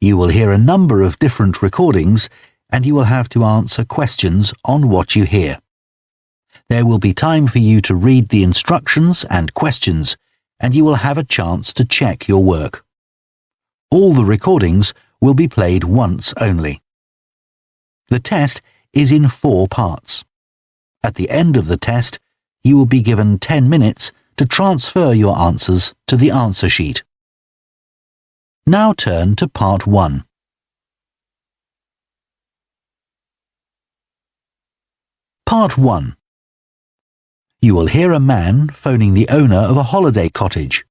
You will hear a number of different recordings and you will have to answer questions on what you hear. There will be time for you to read the instructions and questions, and you will have a chance to check your work. All the recordings will be played once only. The test is in 4 parts. At the end of the test, you will be given 10 minutes to transfer your answers to the answer sheet. Now turn to Part 1. Part 1. You will hear a man phoning the owner of a holiday cottage.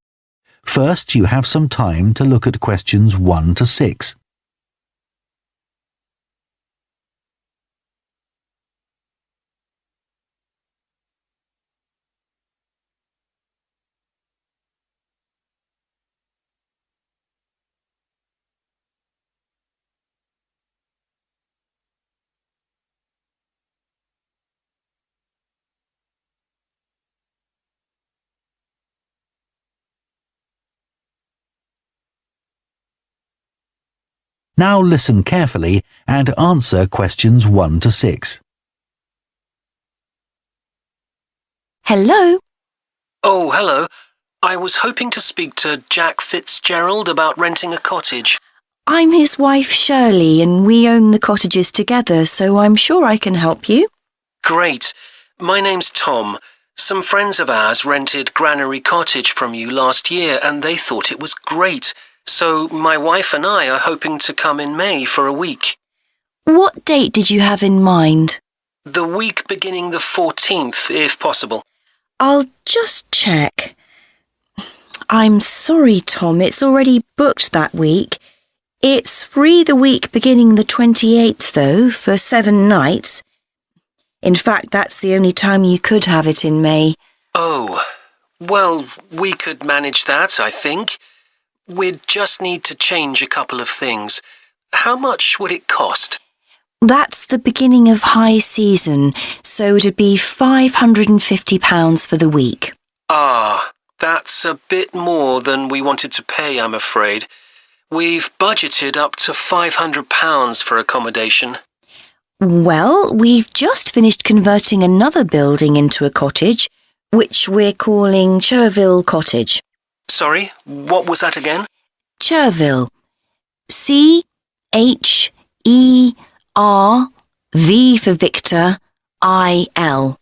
First, you have some time to look at questions 1 to 6. Now listen carefully and answer questions 1 to 6. Hello? Oh, hello. I was hoping to speak to Jack Fitzgerald about renting a cottage. I'm his wife Shirley and we own the cottages together, so I'm sure I can help you. Great. My name's Tom. Some friends of ours rented Granary Cottage from you last year and they thought it was great. So my wife and I are hoping to come in May for a week. What date did you have in mind? The week beginning the 14th, if possible. I'll just check. I'm sorry, Tom, it's already booked that week. It's free the week beginning the 28th, though, for 7 nights. In fact, that's the only time you could have it in May. Oh, well, we could manage that, I think. We'd just need to change a couple of things. How much would it cost? That's the beginning of high season, so it'd be £550 for the week. Ah, that's a bit more than we wanted to pay, I'm afraid. We've budgeted up to £500 for accommodation. Well, we've just finished converting another building into a cottage, which we're calling Cherville Cottage. Sorry, what was that again? Cherville. C-H-E-R-V for Victor, I-L.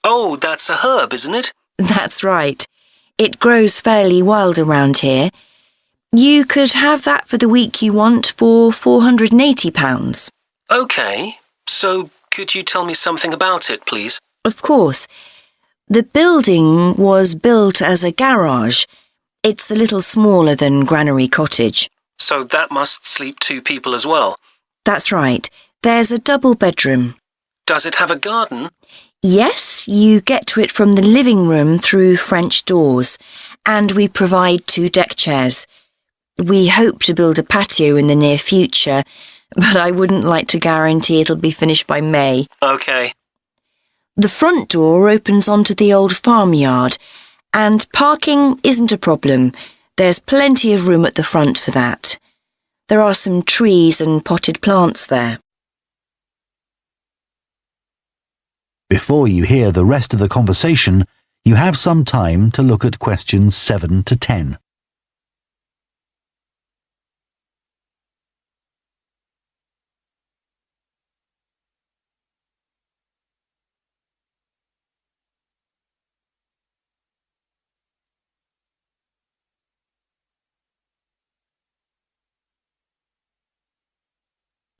Oh, that's a herb, isn't it? That's right. It grows fairly wild around here. You could have that for the week you want for £480. OK, so could you tell me something about it, please? Of course. The building was built as a garage. It's a little smaller than Granary Cottage. So that must sleep 2 people as well? That's right. There's a double bedroom. Does it have a garden? Yes, you get to it from the living room through French doors, and we provide 2 deck chairs. We hope to build a patio in the near future, but I wouldn't like to guarantee it'll be finished by May. OK. The front door opens onto the old farmyard, and parking isn't a problem. There's plenty of room at the front for that. There are some trees and potted plants there. Before you hear the rest of the conversation, you have some time to look at questions 7 to 10.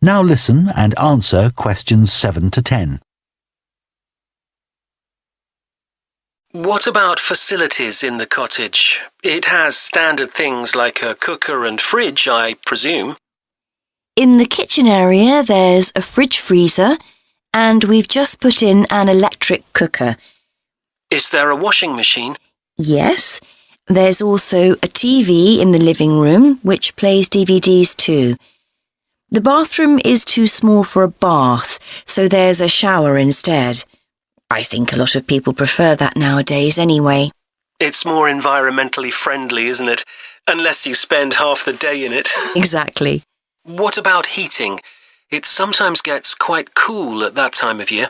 Now listen and answer questions 7 to 10. What about facilities in the cottage? It has standard things like a cooker and fridge, I presume. In the kitchen area, there's a fridge freezer, and we've just put in an electric cooker. Is there a washing machine? Yes. There's also a TV in the living room, which plays DVDs too. The bathroom is too small for a bath, so there's a shower instead. I think a lot of people prefer that nowadays anyway. It's more environmentally friendly, isn't it? Unless you spend half the day in it. Exactly. What about heating? It sometimes gets quite cool at that time of year.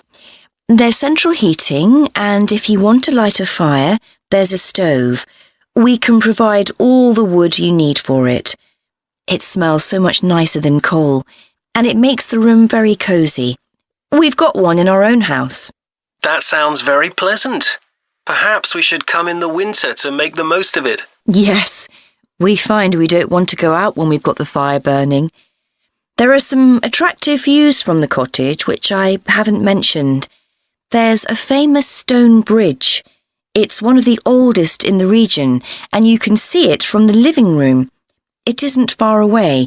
There's central heating, and if you want to light a fire, there's a stove. We can provide all the wood you need for it. It smells so much nicer than coal, and it makes the room very cosy. We've got one in our own house. That sounds very pleasant. Perhaps we should come in the winter to make the most of it. Yes, we find we don't want to go out when we've got the fire burning. There are some attractive views from the cottage which I haven't mentioned. There's a famous stone bridge. It's one of the oldest in the region, and you can see it from the living room. It isn't far away.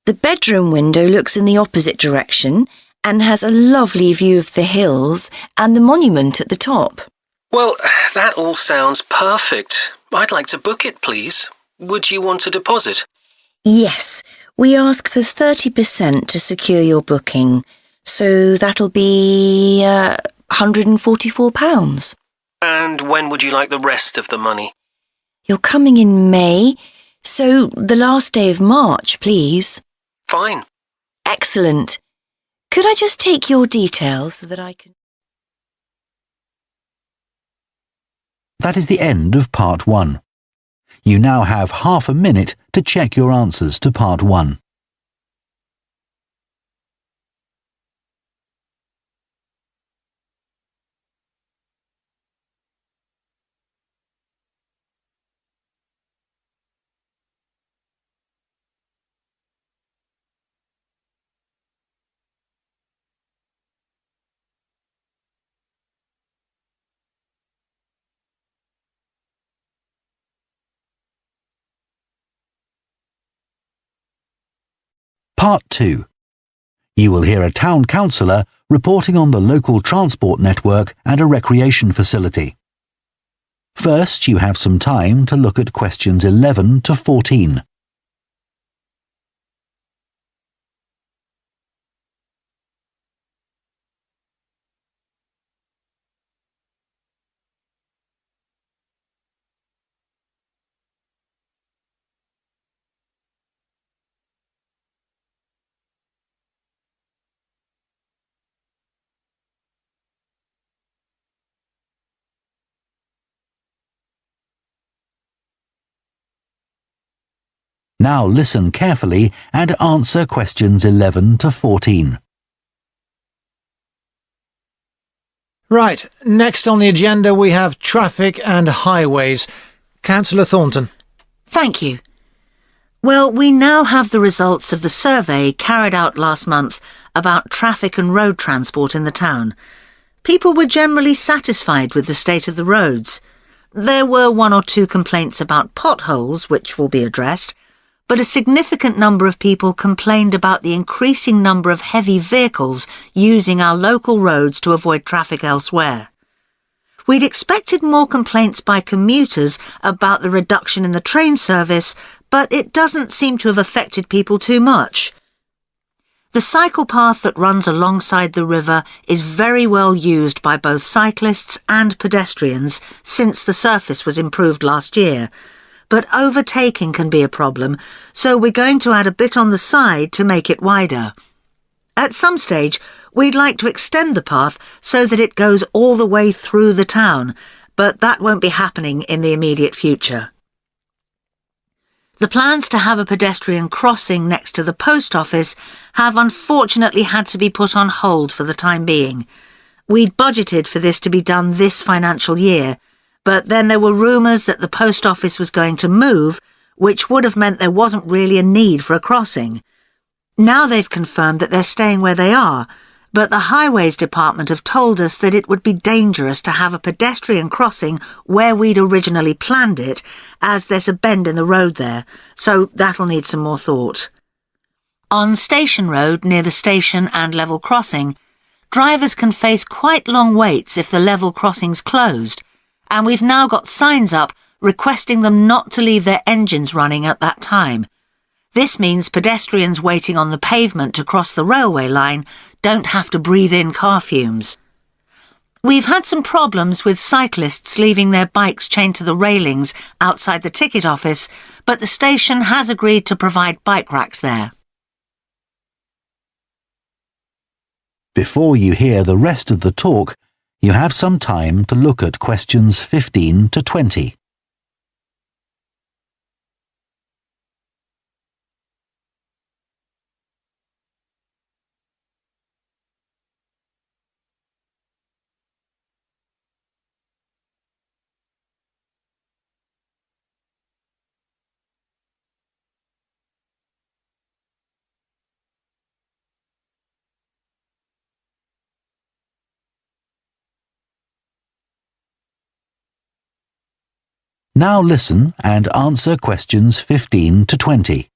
The bedroom window looks in the opposite direction and has a lovely view of the hills and the monument at the top. Well, that all sounds perfect. I'd like to book it, please. Would you want a deposit? Yes, we ask for 30% to secure your booking, so that'll be £144. And when would you like the rest of the money? You're coming in May, so the last day of March, please. Fine. Excellent. Could I just take your details so that I can... That is the end of Part 1. You now have half a minute to check your answers to Part 1. Part 2. You will hear a town councillor reporting on the local transport network and a recreation facility. First, you have some time to look at questions 11 to 14. Now listen carefully and answer questions 11 to 14. Right, next on the agenda we have traffic and highways. Councillor Thornton. Thank you. Well, we now have the results of the survey carried out last month about traffic and road transport in the town. People were generally satisfied with the state of the roads. There were 1 or 2 complaints about potholes, which will be addressed, but a significant number of people complained about the increasing number of heavy vehicles using our local roads to avoid traffic elsewhere. We'd expected more complaints by commuters about the reduction in the train service, but it doesn't seem to have affected people too much. The cycle path that runs alongside the river is very well used by both cyclists and pedestrians since the surface was improved last year. But overtaking can be a problem, so we're going to add a bit on the side to make it wider. At some stage, we'd like to extend the path so that it goes all the way through the town, but that won't be happening in the immediate future. The plans to have a pedestrian crossing next to the post office have unfortunately had to be put on hold for the time being. We'd budgeted for this to be done this financial year, but then there were rumours that the post office was going to move, which would have meant there wasn't really a need for a crossing. Now they've confirmed that they're staying where they are, but the Highways Department have told us that it would be dangerous to have a pedestrian crossing where we'd originally planned it, as there's a bend in the road there, so that'll need some more thought. On Station Road, near the station and level crossing, drivers can face quite long waits if the level crossing's closed, and we've now got signs up requesting them not to leave their engines running at that time. This means pedestrians waiting on the pavement to cross the railway line don't have to breathe in car fumes. We've had some problems with cyclists leaving their bikes chained to the railings outside the ticket office, but the station has agreed to provide bike racks there. Before you hear the rest of the talk, you have some time to look at questions 15 to 20. Now listen and answer questions 15 to 20.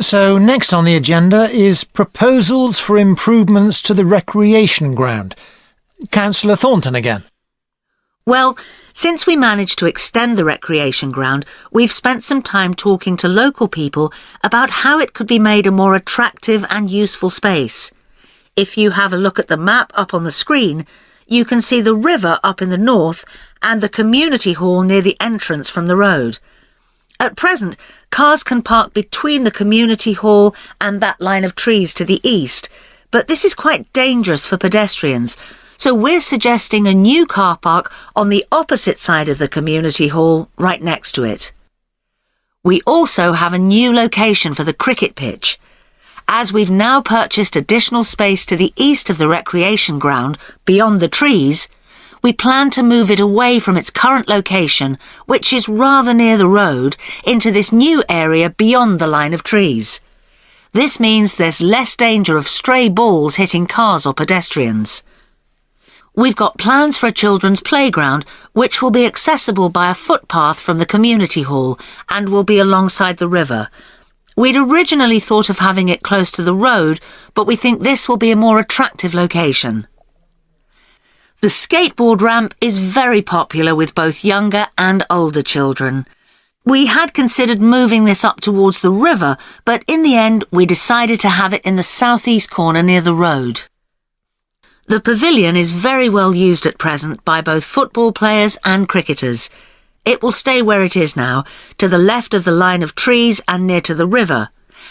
So next on the agenda is proposals for improvements to the recreation ground. Councillor Thornton again. Well, since we managed to extend the recreation ground, we've spent some time talking to local people about how it could be made a more attractive and useful space. If you have a look at the map up on the screen, you can see the river up in the north and the community hall near the entrance from the road. At present, cars can park between the community hall and that line of trees to the east, but this is quite dangerous for pedestrians, so we're suggesting a new car park on the opposite side of the community hall, right next to it. We also have a new location for the cricket pitch. As we've now purchased additional space to the east of the recreation ground, beyond the trees, we plan to move it away from its current location, which is rather near the road, into this new area beyond the line of trees. This means there's less danger of stray balls hitting cars or pedestrians. We've got plans for a children's playground, which will be accessible by a footpath from the community hall and will be alongside the river. We'd originally thought of having it close to the road, but we think this will be a more attractive location. The skateboard ramp is very popular with both younger and older children. We had considered moving this up towards the river, but in the end we decided to have it in the southeast corner near the road. The pavilion is very well used at present by both football players and cricketers. It will stay where it is now, to the left of the line of trees and near to the river,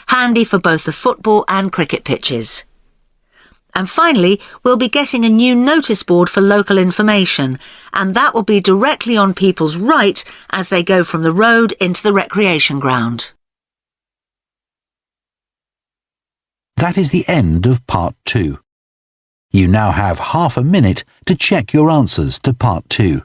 handy for both the football and cricket pitches. And finally, we'll be getting a new notice board for local information, and that will be directly on people's right as they go from the road into the recreation ground. That is the end of part 2. You now have half a minute to check your answers to part 2.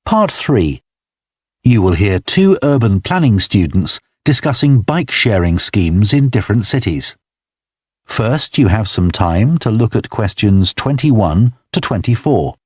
Part 3. You will hear 2 urban planning students discussing bike-sharing schemes in different cities. First, you have some time to look at questions 21 to 24.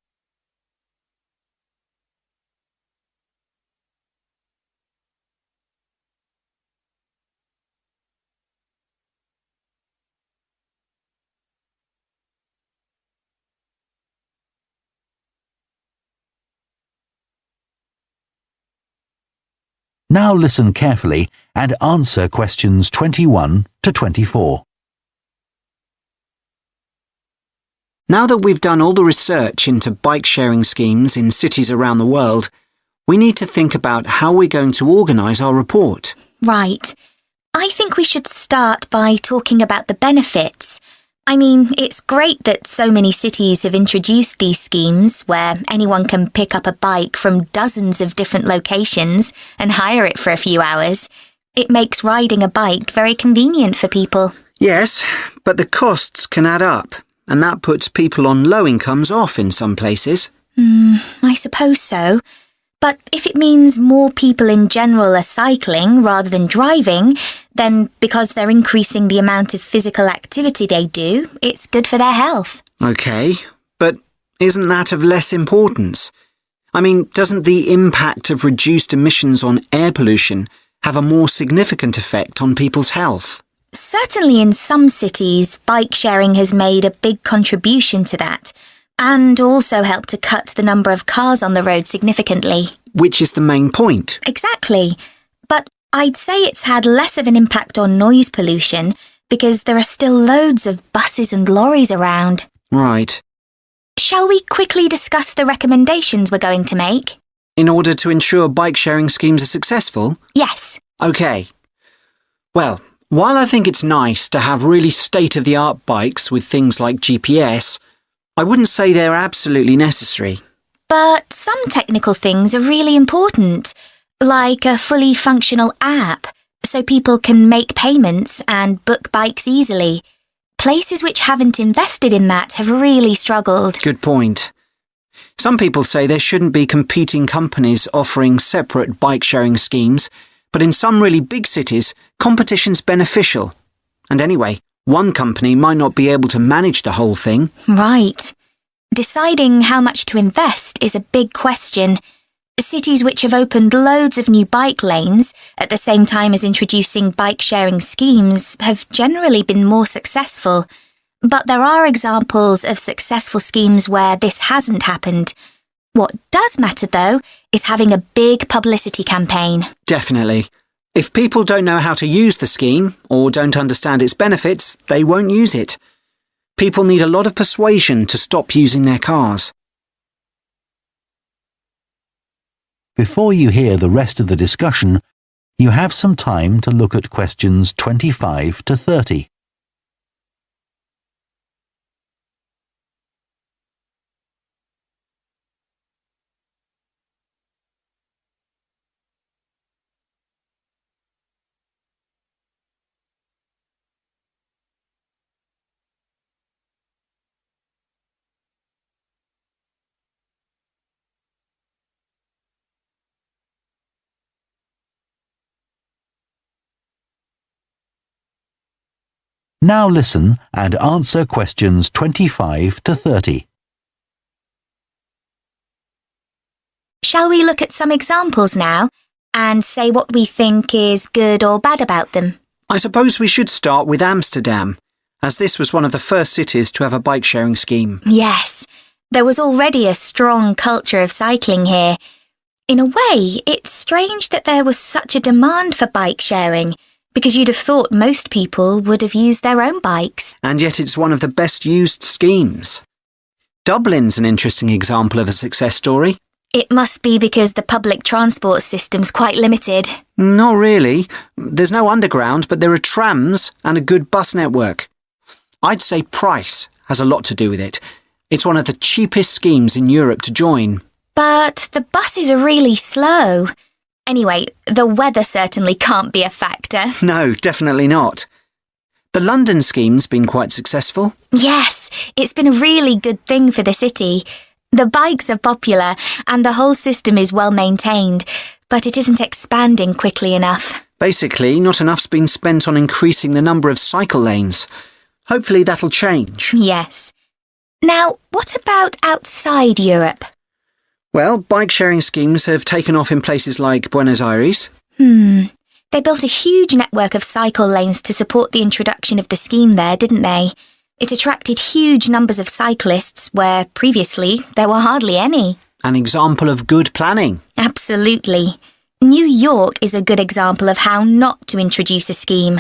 Now listen carefully and answer questions 21 to 24. Now that we've done all the research into bike-sharing schemes in cities around the world, we need to think about how we're going to organise our report. Right. I think we should start by talking about the benefits. I mean, it's great that so many cities have introduced these schemes where anyone can pick up a bike from dozens of different locations and hire it for a few hours. It makes riding a bike very convenient for people. Yes, but the costs can add up, and that puts people on low incomes off in some places. I suppose so. But if it means more people in general are cycling rather than driving, then because they're increasing the amount of physical activity they do, it's good for their health. OK, but isn't that of less importance? I mean, doesn't the impact of reduced emissions on air pollution have a more significant effect on people's health? Certainly in some cities, bike sharing has made a big contribution to that, and also helped to cut the number of cars on the road significantly. Which is the main point. Exactly. But I'd say it's had less of an impact on noise pollution because there are still loads of buses and lorries around. Right. Shall we quickly discuss the recommendations we're going to make? In order to ensure bike sharing schemes are successful? Yes. OK. Well, while I think it's nice to have really state-of-the-art bikes with things like GPS, I wouldn't say they're absolutely necessary. But some technical things are really important, like a fully functional app, so people can make payments and book bikes easily. Places which haven't invested in that have really struggled. Good point. Some people say there shouldn't be competing companies offering separate bike-sharing schemes, but in some really big cities, competition's beneficial. And anyway, one company might not be able to manage the whole thing. Right. Deciding how much to invest is a big question. Cities which have opened loads of new bike lanes at the same time as introducing bike-sharing schemes have generally been more successful. But there are examples of successful schemes where this hasn't happened. What does matter, though, is having a big publicity campaign. Definitely. If people don't know how to use the scheme or don't understand its benefits, they won't use it. People need a lot of persuasion to stop using their cars. Before you hear the rest of the discussion, you have some time to look at questions 25 to 30. Now listen and answer questions 25 to 30. Shall we look at some examples now and say what we think is good or bad about them? I suppose we should start with Amsterdam, as this was one of the first cities to have a bike-sharing scheme. Yes, there was already a strong culture of cycling here. In a way, it's strange that there was such a demand for bike sharing, because you'd have thought most people would have used their own bikes. And yet it's one of the best used schemes. Dublin's an interesting example of a success story. It must be because the public transport system's quite limited. Not really. There's no underground, but there are trams and a good bus network. I'd say price has a lot to do with it. It's one of the cheapest schemes in Europe to join. But the buses are really slow. Anyway, the weather certainly can't be a factor. No, definitely not. The London scheme's been quite successful. Yes, it's been a really good thing for the city. The bikes are popular and the whole system is well maintained, but it isn't expanding quickly enough. Basically, not enough's been spent on increasing the number of cycle lanes. Hopefully that'll change. Yes. Now, what about outside Europe? Well, bike-sharing schemes have taken off in places like Buenos Aires. They built a huge network of cycle lanes to support the introduction of the scheme there, didn't they? It attracted huge numbers of cyclists where previously there were hardly any. An example of good planning. Absolutely. New York is a good example of how not to introduce a scheme.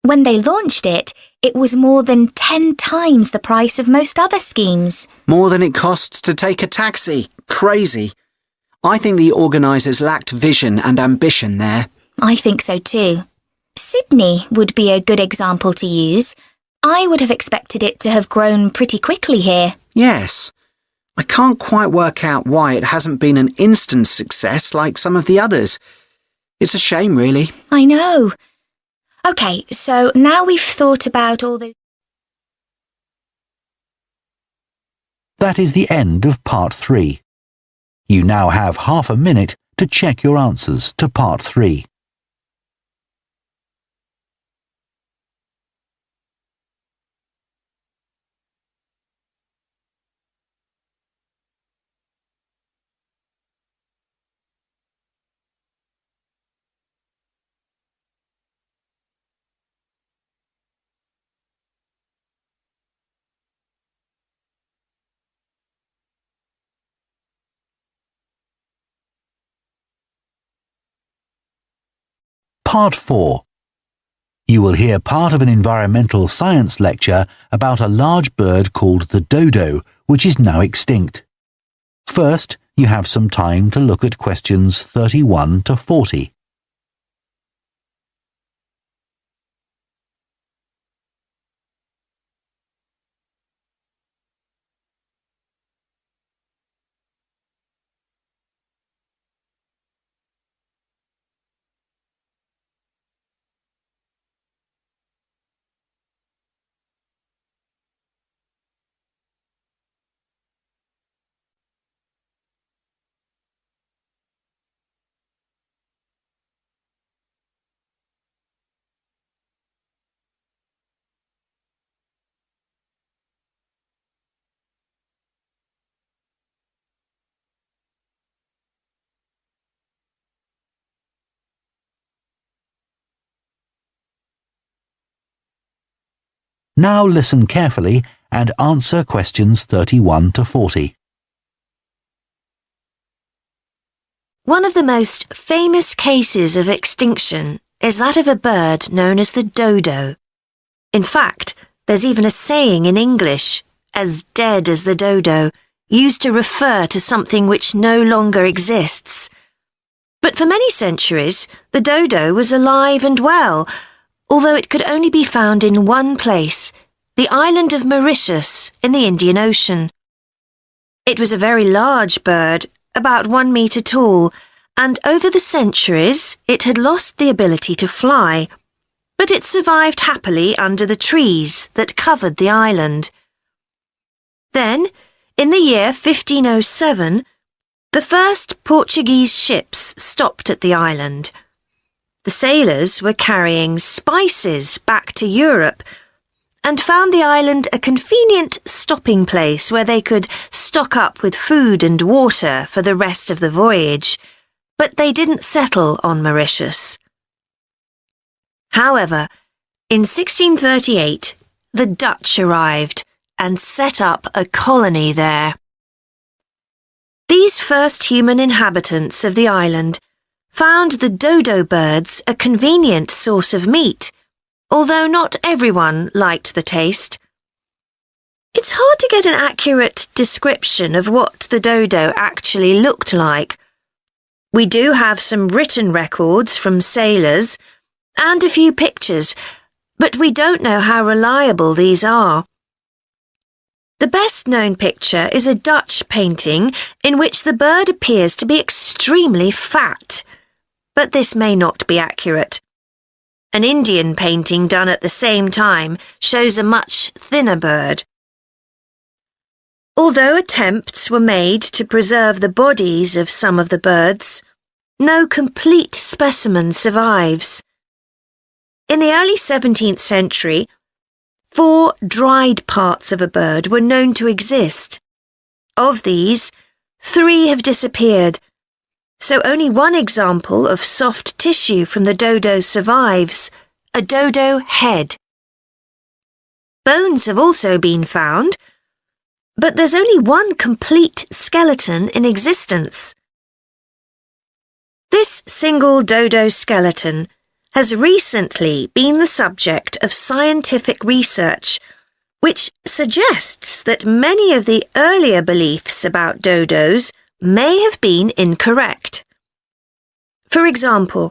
When they launched it, it was more than 10 times the price of most other schemes. More than it costs to take a taxi. Crazy. I think the organisers lacked vision and ambition there. I think so too. Sydney would be a good example to use. I would have expected it to have grown pretty quickly here. Yes. I can't quite work out why it hasn't been an instant success like some of the others. It's a shame, really. I know. OK, so now we've thought about all those... That is the end of part 3. You now have half a minute to check your answers to part 3. Part 4. You will hear part of an environmental science lecture about a large bird called the dodo, which is now extinct. First, you have some time to look at questions 31 to 40. Now listen carefully and answer questions 31 to 40. One of the most famous cases of extinction is that of a bird known as the dodo. In fact, there's even a saying in English, as dead as the dodo, used to refer to something which no longer exists. But for many centuries, the dodo was alive and well, although it could only be found in one place, the island of Mauritius in the Indian Ocean. It was a very large bird, about 1 metre tall, and over the centuries it had lost the ability to fly, but it survived happily under the trees that covered the island. Then, in the year 1507, the first Portuguese ships stopped at the island. The sailors were carrying spices back to Europe and found the island a convenient stopping place where they could stock up with food and water for the rest of the voyage, but they didn't settle on Mauritius. However, in 1638, the Dutch arrived and set up a colony there. These first human inhabitants of the island found the dodo birds a convenient source of meat, although not everyone liked the taste. It's hard to get an accurate description of what the dodo actually looked like. We do have some written records from sailors and a few pictures, but we don't know how reliable these are. The best-known picture is a Dutch painting in which the bird appears to be extremely fat, but this may not be accurate. An Indian painting done at the same time shows a much thinner bird. Although attempts were made to preserve the bodies of some of the birds, no complete specimen survives. In the early 17th century, 4 dried parts of a bird were known to exist. Of these, 3 have disappeared, so only one example of soft tissue from the dodo survives, a dodo head. Bones have also been found, but there's only one complete skeleton in existence. This single dodo skeleton has recently been the subject of scientific research, which suggests that many of the earlier beliefs about dodos may have been incorrect. For example,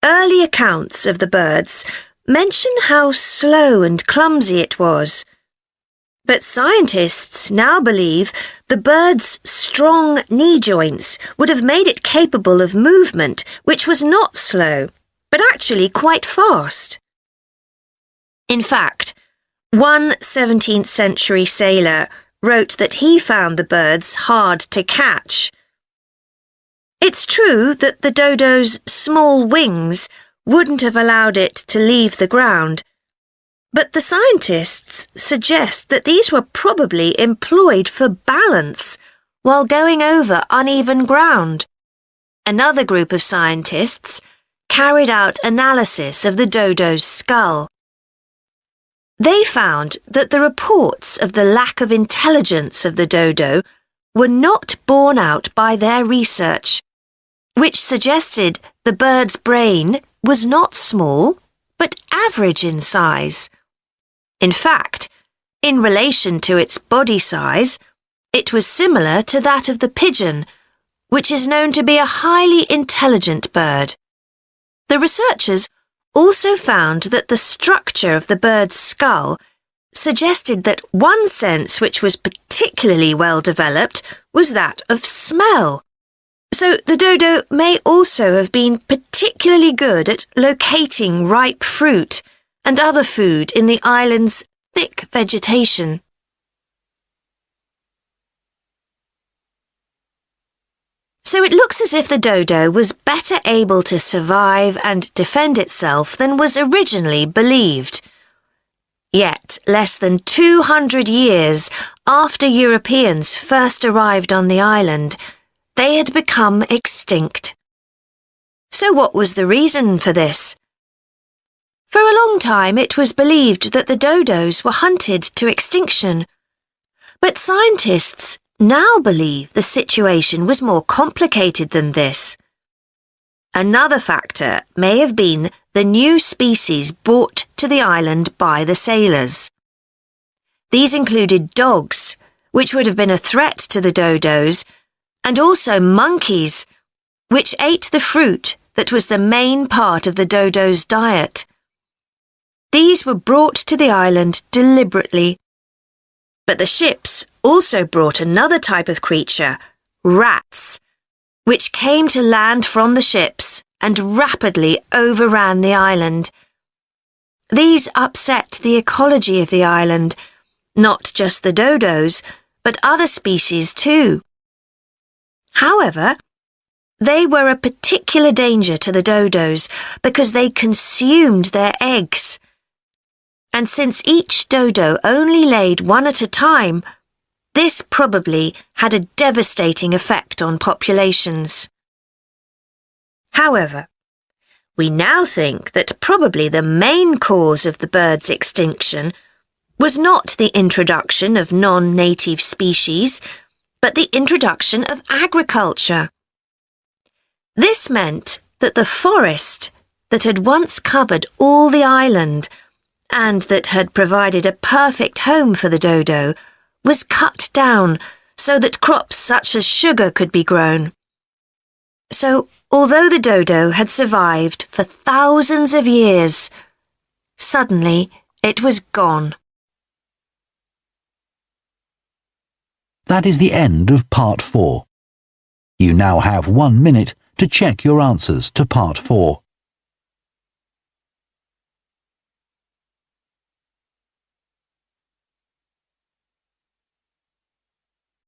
early accounts of the birds mention how slow and clumsy it was, but scientists now believe the bird's strong knee joints would have made it capable of movement which was not slow, but actually quite fast. In fact, one 17th century sailor wrote that he found the birds hard to catch. It's true that the dodo's small wings wouldn't have allowed it to leave the ground, but the scientists suggest that these were probably employed for balance while going over uneven ground. Another group of scientists carried out analysis of the dodo's skull. They found that the reports of the lack of intelligence of the dodo were not borne out by their research, which suggested the bird's brain was not small, but average in size. In fact, in relation to its body size, it was similar to that of the pigeon, which is known to be a highly intelligent bird. The researchers also found that the structure of the bird's skull suggested that one sense which was particularly well developed was that of smell. So the dodo may also have been particularly good at locating ripe fruit and other food in the island's thick vegetation. So it looks as if the dodo was better able to survive and defend itself than was originally believed. Yet, less than 200 years after Europeans first arrived on the island, they had become extinct. So what was the reason for this? For a long time it was believed that the dodos were hunted to extinction. But scientists now believe the situation was more complicated than this. Another factor may have been the new species brought to the island by the sailors. These included dogs, which would have been a threat to the dodos, and also monkeys, which ate the fruit that was the main part of the dodo's diet. These were brought to the island deliberately. But the ships also brought another type of creature, rats, which came to land from the ships and rapidly overran the island. These upset the ecology of the island, not just the dodos, but other species too. However, they were a particular danger to the dodos because they consumed their eggs. And since each dodo only laid one at a time, this probably had a devastating effect on populations. However, we now think that probably the main cause of the bird's extinction was not the introduction of non-native species, but the introduction of agriculture. This meant that the forest that had once covered all the island and that had provided a perfect home for the dodo was cut down so that crops such as sugar could be grown. So, although the dodo had survived for thousands of years, suddenly it was gone. That is the end of Part 4. You now have 1 minute to check your answers to Part 4.